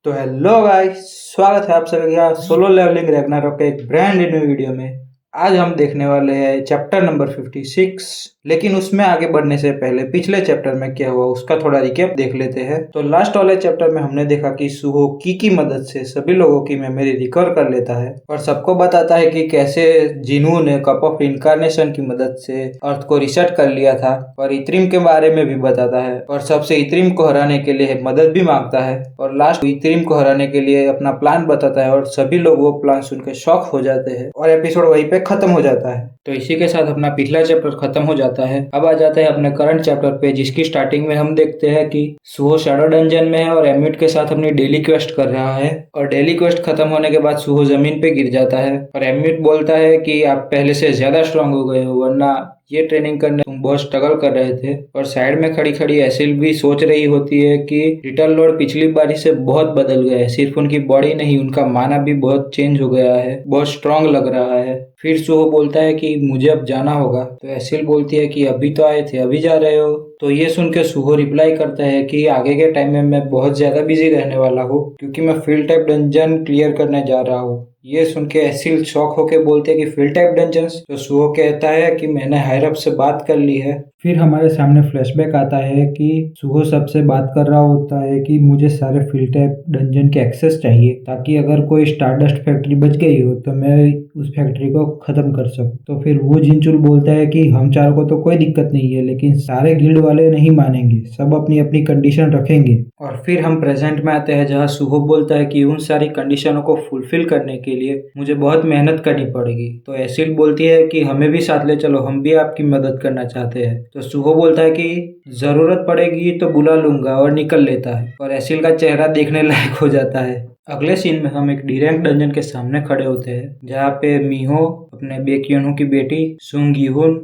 तो hello guys, स्वागत है आप सभी का सोलो लेवलिंग रैग्नारॉक के एक ब्रांड न्यू वीडियो में। आज हम देखने वाले हैं चैप्टर नंबर 56। लेकिन उसमें आगे बढ़ने से पहले पिछले चैप्टर में क्या हुआ उसका थोड़ा रिकैप देख लेते हैं। तो लास्ट वाले चैप्टर में हमने देखा कि सुहो की मदद से सभी लोगों की मेमोरी रिकवर कर लेता है और सबको बताता है कि कैसे जिनू ने कप ऑफ इनकारनेशन की मदद से अर्थ को रिसेट कर लिया था, और इत्रिम के बारे में भी बताता है और सबसे इत्रिम को हराने के लिए मदद भी मांगता है और लास्ट इत्रिम को हराने के लिए अपना प्लान बताता है और सभी लोग वो प्लान सुनकर शॉक हो जाते हैं और एपिसोड वहीं पे खत्म हो जाता है। तो इसी के साथ अपना पिछला चैप्टर खत्म हो जाता है। अब आ जाते हैं अपने करंट चैप्टर पे, जिसकी स्टार्टिंग में हम देखते हैं कि सुहो शैडो डंजन में है और एम्यूट के साथ अपनी डेली क्वेस्ट कर रहा है। और डेली क्वेस्ट खत्म होने के बाद सुहो जमीन पे गिर जाता है और एम्यूट बोलता है कि आप पहले से ज्यादा स्ट्रांग हो गए हो, वरना ये ट्रेनिंग करने तुम बहुत स्ट्रगल कर रहे थे। और साइड में खड़ी खड़ी एसिल भी सोच रही होती है कि लिटिल लॉर्ड पिछली बारी से बहुत बदल गए हैं, सिर्फ उनकी बॉडी नहीं उनका माना भी बहुत चेंज हो गया है, बहुत स्ट्रांग लग रहा है। फिर सुहो बोलता है कि मुझे अब जाना होगा, तो एसिल बोलती है कि अभी तो आए थे, अभी जा रहे हो। तो ये सुन के सुहो रिप्लाई करता है कि आगे के टाइम में मैं बहुत ज्यादा बिजी रहने वाला हूँ, क्योंकि मैं फील्ड टाइप डंजन क्लियर करने जा रहा हूँ। ये सुन के एसिल शॉक होके बोलते हैं कि फील्ड टाइप डंजन्स। तो सुहो कहता है कि मैंने हायरअप से बात कर ली है। फिर हमारे सामने फ्लैशबैक आता है कि सुहो सबसे बात कर रहा होता है कि मुझे सारे फील्ड टाइप डंजन के एक्सेस चाहिए, ताकि अगर कोई स्टारडस्ट फैक्ट्री बच गई हो तो मैं उस फैक्ट्री को खत्म कर सकूं। तो फिर वो जिनचुल बोलता है कि हम चारों को तो कोई दिक्कत नहीं है, लेकिन सारे गिल्ड वाले नहीं मानेंगे, सब अपनी अपनी कंडीशन रखेंगे। और फिर हम प्रेजेंट में आते हैं, जहाँ सुहो बोलता है कि उन सारी कंडीशनों को फुलफिल करने के लिए मुझे बहुत मेहनत करनी पड़ेगी। तो एसिल बोलती है कि हमें भी साथ ले चलो, हम भी आपकी मदद करना चाहते हैं। तो सुहो बोलता है कि जरूरत पड़ेगी तो बुला लूंगा, और निकल लेता है। और एसिल का चेहरा देखने लायक हो जाता है। अगले सीन में हम एक डीरेंक डंजन के सामने खड़े होते हैं, जहाँ पे मीहो अपने बेक्योनू की बेटी सुंग यूहुन,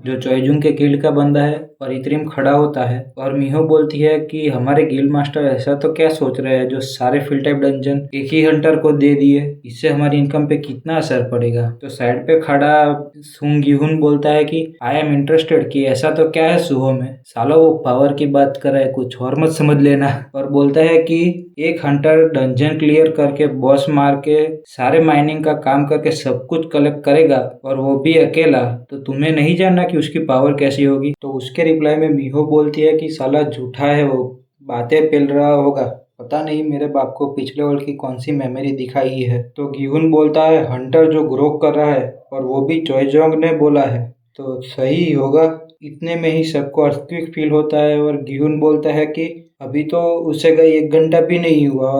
जो चोइजुंग के गिल्ड का बंदा है, और इत्रिम खड़ा होता है। और मीहो बोलती है कि हमारे गिल्ड मास्टर ऐसा तो क्या सोच रहे हैं जो सारे फील्ड टाइप डंजन एक ही हंटर को दे दिए, इससे हमारी इनकम पे कितना असर पड़ेगा। तो साइड पे खड़ा सुंग यूहुन बोलता है कि आई एम इंटरेस्टेड, कि ऐसा तो क्या है सुहो में, सालो वो पावर की बात कर रहा है, कुछ और मत समझ लेना। और बोलता है कि एक हंटर डंजन क्लियर करके बॉस मार के सारे माइनिंग का काम करके सब कुछ कलेक्ट करेगा, और वो भी अकेला, तो तुम्हें नहीं जानना कि उसकी पावर कैसी होगी। तो उसके रिप्लाई में मीहो बोलती है कि साला झूठा है, वो बातें पेल रहा होगा, पता नहीं मेरे बाप को पिछले वर्ल्ड की कौन सी मेमोरी दिखाई है। तो गिहुन बोलता है हंटर जो ग्रो कर रहा है, और वो भी चोइजोंग ने बोला है, तो सही होगा। इतने में ही सबको अर्थक्वेक फील होता है, और गिहुन बोलता है कि अभी तो उसे गई 1 घंटा भी नहीं हुआ।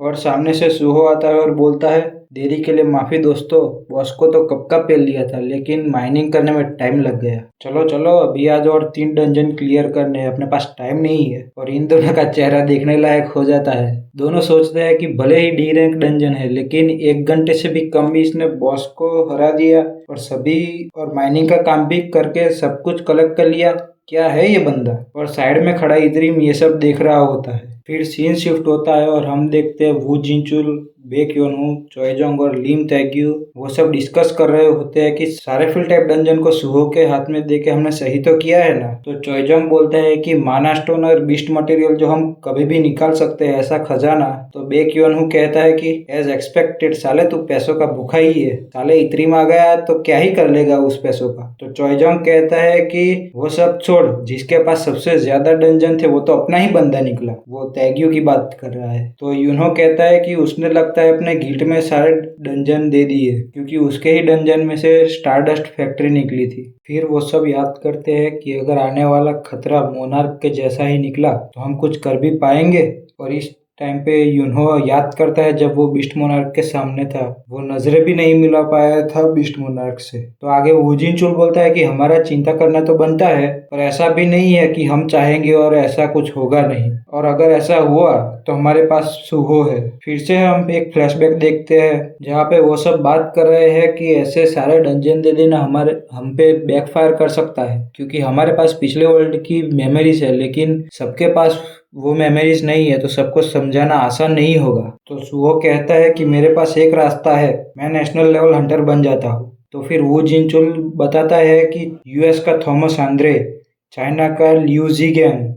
और सामने से सुहो आता है और बोलता है देरी के लिए माफी दोस्तों, बॉस को तो कब का पेल लिया था, लेकिन माइनिंग करने में टाइम लग गया। चलो चलो अभी आज और 3 डंजन क्लियर करने हैं, अपने पास टाइम नहीं है। और इन दोनों का चेहरा देखने लायक हो जाता है। दोनों सोचते हैं कि भले ही डी रैंक डंजन है, लेकिन 1 घंटे से भी कम में इसने बॉस को हरा दिया और माइनिंग का काम भी करके सब कुछ कलेक्ट कर लिया। क्या है ये बंदा। और साइड में खड़ा इद्रीम ये सब देख रहा होता है। फिर सीन शिफ्ट होता है और हम देखते हैं वू जिनचुल, बेक्योनू, चोइजोंग और लीम तैग्यू वो सब डिस्कस कर रहे होते हैं कि सारे फील्ड टाइप डंजन को सुहो के हाथ में देके हमने सही तो किया है ना। तो चोइजोंग बोलते हैं कि माना स्टोन और बीस्ट मटेरियल जो हम कभी भी निकाल सकते हैं, ऐसा खजाना। तो बेक्योनू कहता है कि एज एक्सपेक्टेड, साले तू पैसों का भूखा ही है, साले इत्रिम आ गया तो क्या ही कर लेगा उस पैसों का। तो चोइजोंग कहता है कि वो सब छोड़, जिसके पास सबसे ज्यादा डंजन थे वो तो अपना ही बंदा निकला, वो तैग्यू की बात कर रहा है। तो यूनो कहता है कि उसने लगता है अपने गिल्ड में सारे डंजन दे दिए, क्योंकि उसके ही डंजन में से स्टारडस्ट फैक्ट्री निकली थी। फिर वो सब याद करते हैं कि अगर आने वाला खतरा मोनार्क के जैसा ही निकला तो हम कुछ कर भी पाएंगे। और इस टाइम पे यूनो याद करता है जब वो बीस्ट मोनार्क के सामने था, वो नजरें भी नहीं मिला पाया था बीस्ट मोनार्क से। तो आगे वूजिन चुल बोलता है कि हमारा चिंता करना तो बनता है, पर ऐसा भी नहीं है कि हम चाहेंगे और ऐसा कुछ होगा नहीं, और अगर ऐसा हुआ तो हमारे पास सुहो है। फिर से हम एक फ्लैशबैक देखते हैं, जहाँ पे वो सब बात कर रहे हैं कि ऐसे सारे डंजन दे देना हम पे बैकफायर कर सकता है, क्योंकि हमारे पास पिछले वर्ल्ड की मेमोरीज है, लेकिन सबके पास वो मेमोरीज नहीं है, तो सबको समझाना आसान नहीं होगा। तो सुहो कहता है कि मेरे पास एक रास्ता है, मैं नेशनल लेवल हंटर बन जाता हूँ। तो फिर वो जिनचुल बताता है कि यूएस का थॉमस आंद्रे, चाइना का लियू जीगेंग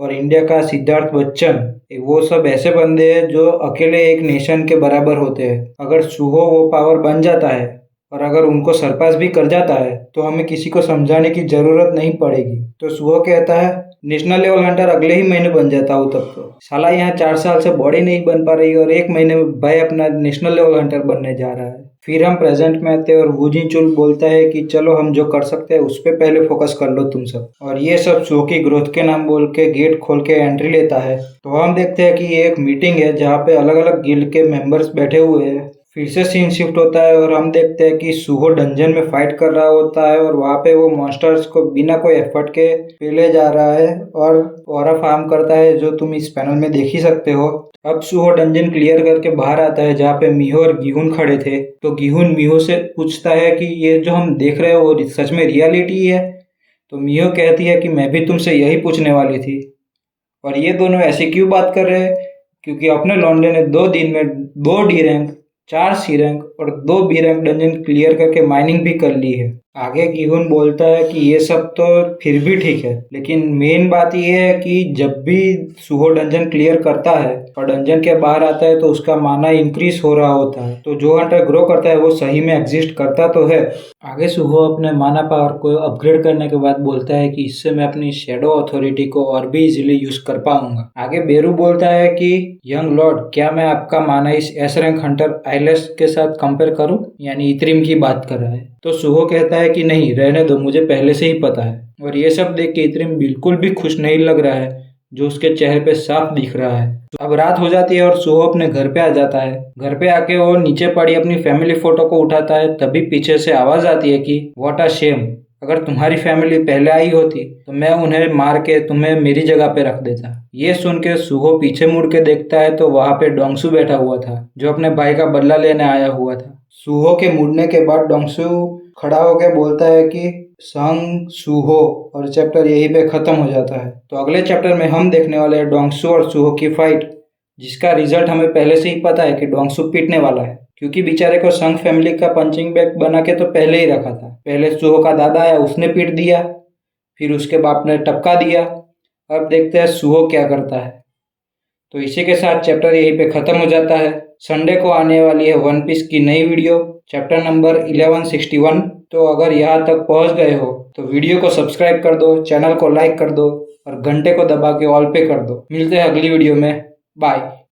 और इंडिया का सिद्धार्थ बच्चन वो सब ऐसे बंदे हैं जो अकेले एक नेशन के बराबर होते हैं। अगर सुहो वो पावर बन जाता है और अगर उनको सरपास भी कर जाता है तो हमें किसी को समझाने की जरूरत नहीं पड़ेगी। तो सुहो कहता है नेशनल लेवल हंटर अगले ही महीने बन जाता हूँ तब तो। साला यहाँ 4 साल से बॉडी नहीं बन पा रही और 1 महीने में भाई अपना नेशनल लेवल हंटर बनने जा रहा है। फिर हम प्रेजेंट में आते हैं और वू जिनचुल बोलता है कि चलो हम जो कर सकते हैं उस पर पहले फोकस कर लो तुम सब। और ये सब सुहो की ग्रोथ के नाम बोल के गेट खोल के एंट्री लेता है। तो हम देखते हैं कि ये एक मीटिंग है जहाँ पे अलग अलग गिल्ड के मेंबर्स बैठे हुए हैं। फिर से सीन शिफ्ट होता है और हम देखते हैं कि सुहो डंजन में फाइट कर रहा होता है और वहाँ पे वो मॉन्स्टर्स को बिना कोई एफर्ट के पहले जा रहा है और ऑरा फार्म करता है, जो तुम इस पैनल में देख ही सकते हो। अब सुहो डंजन क्लियर करके बाहर आता है जहाँ पे मीहो और गिहुन खड़े थे। तो गिहुन मीहो से पूछता है कि ये जो हम देख रहे हो वो सच में रियलिटी है। तो मीहो कहती है कि मैं भी तुमसे यही पूछने वाली थी। और ये दोनों ऐसे क्यों बात कर रहे हैं? क्योंकि अपने लौंडे ने 2 दिन में 2 डी रैंक, 4 सी रैंक और 2 बी रैंक डंजन क्लियर करके माइनिंग भी कर ली है। आगे गिहुन बोलता है कि ये सब तो फिर भी ठीक है, लेकिन मेन बात ये है कि जब भी सुहो डंजन क्लियर करता है और डंजन के बाहर आता है तो उसका माना इंक्रीज हो रहा होता है। तो जो हंटर ग्रो करता है वो सही में एग्जिस्ट करता तो है। आगे सुहो अपने माना पावर को अपग्रेड करने के बाद बोलता है कि इससे मैं अपनी शेडो अथॉरिटी को और भी इजीली यूज कर पाऊंगा। आगे बेरू बोलता है कि यंग लॉर्ड, क्या मैं आपका माना इस एस रैंक हंटर आइलेस के साथ कंपेयर करूं? यानी इत्रिम की बात कर रहा है। तो सुहो कहता है कि नहीं, रहने दो, मुझे पहले से ही पता है। और ये सब देख के इत्रिम बिल्कुल भी खुश नहीं लग रहा है, जो उसके चेहरे पे साफ दिख रहा है। अब रात हो जाती है और सुहो अपने घर पे आ जाता है। घर पे आके वो नीचे पड़ी अपनी फैमिली फोटो को उठाता है, तभी पीछे से आवाज आती है कि व्हाट अ शेम, अगर तुम्हारी फैमिली पहले आई होती तो मैं उन्हें मार के तुम्हें मेरी जगह पे रख देता। ये सुन के सुहो पीछे मुड़ के देखता है तो वहां पे डोंगसू बैठा हुआ था, जो अपने भाई का बदला लेने आया हुआ था। सुहो के मुड़ने के बाद डोंगसू खड़ा होकर बोलता है कि संग सुहो, और चैप्टर यहीं पे खत्म हो जाता है। तो अगले चैप्टर में हम देखने वाले हैं डोंगसू और सुहो की फाइट, जिसका रिजल्ट हमें पहले से ही पता है कि डोंगसू पीटने वाला है, क्योंकि बेचारे को संग फैमिली का पंचिंग बैग बना के तो पहले ही रखा था। पहले सुहो का दादा आया, उसने पीट दिया, फिर उसके बाप ने टपका दिया। अब देखते हैं सुहो क्या करता है। तो इसी के साथ चैप्टर यहीं पे खत्म हो जाता है। संडे को आने वाली है वन पीस की नई वीडियो, चैप्टर नंबर 1161। तो अगर यहाँ तक पहुँच गए हो तो वीडियो को सब्सक्राइब कर दो, चैनल को लाइक कर दो और घंटे को दबा के ऑल पे कर दो। मिलते हैं अगली वीडियो में, बाय।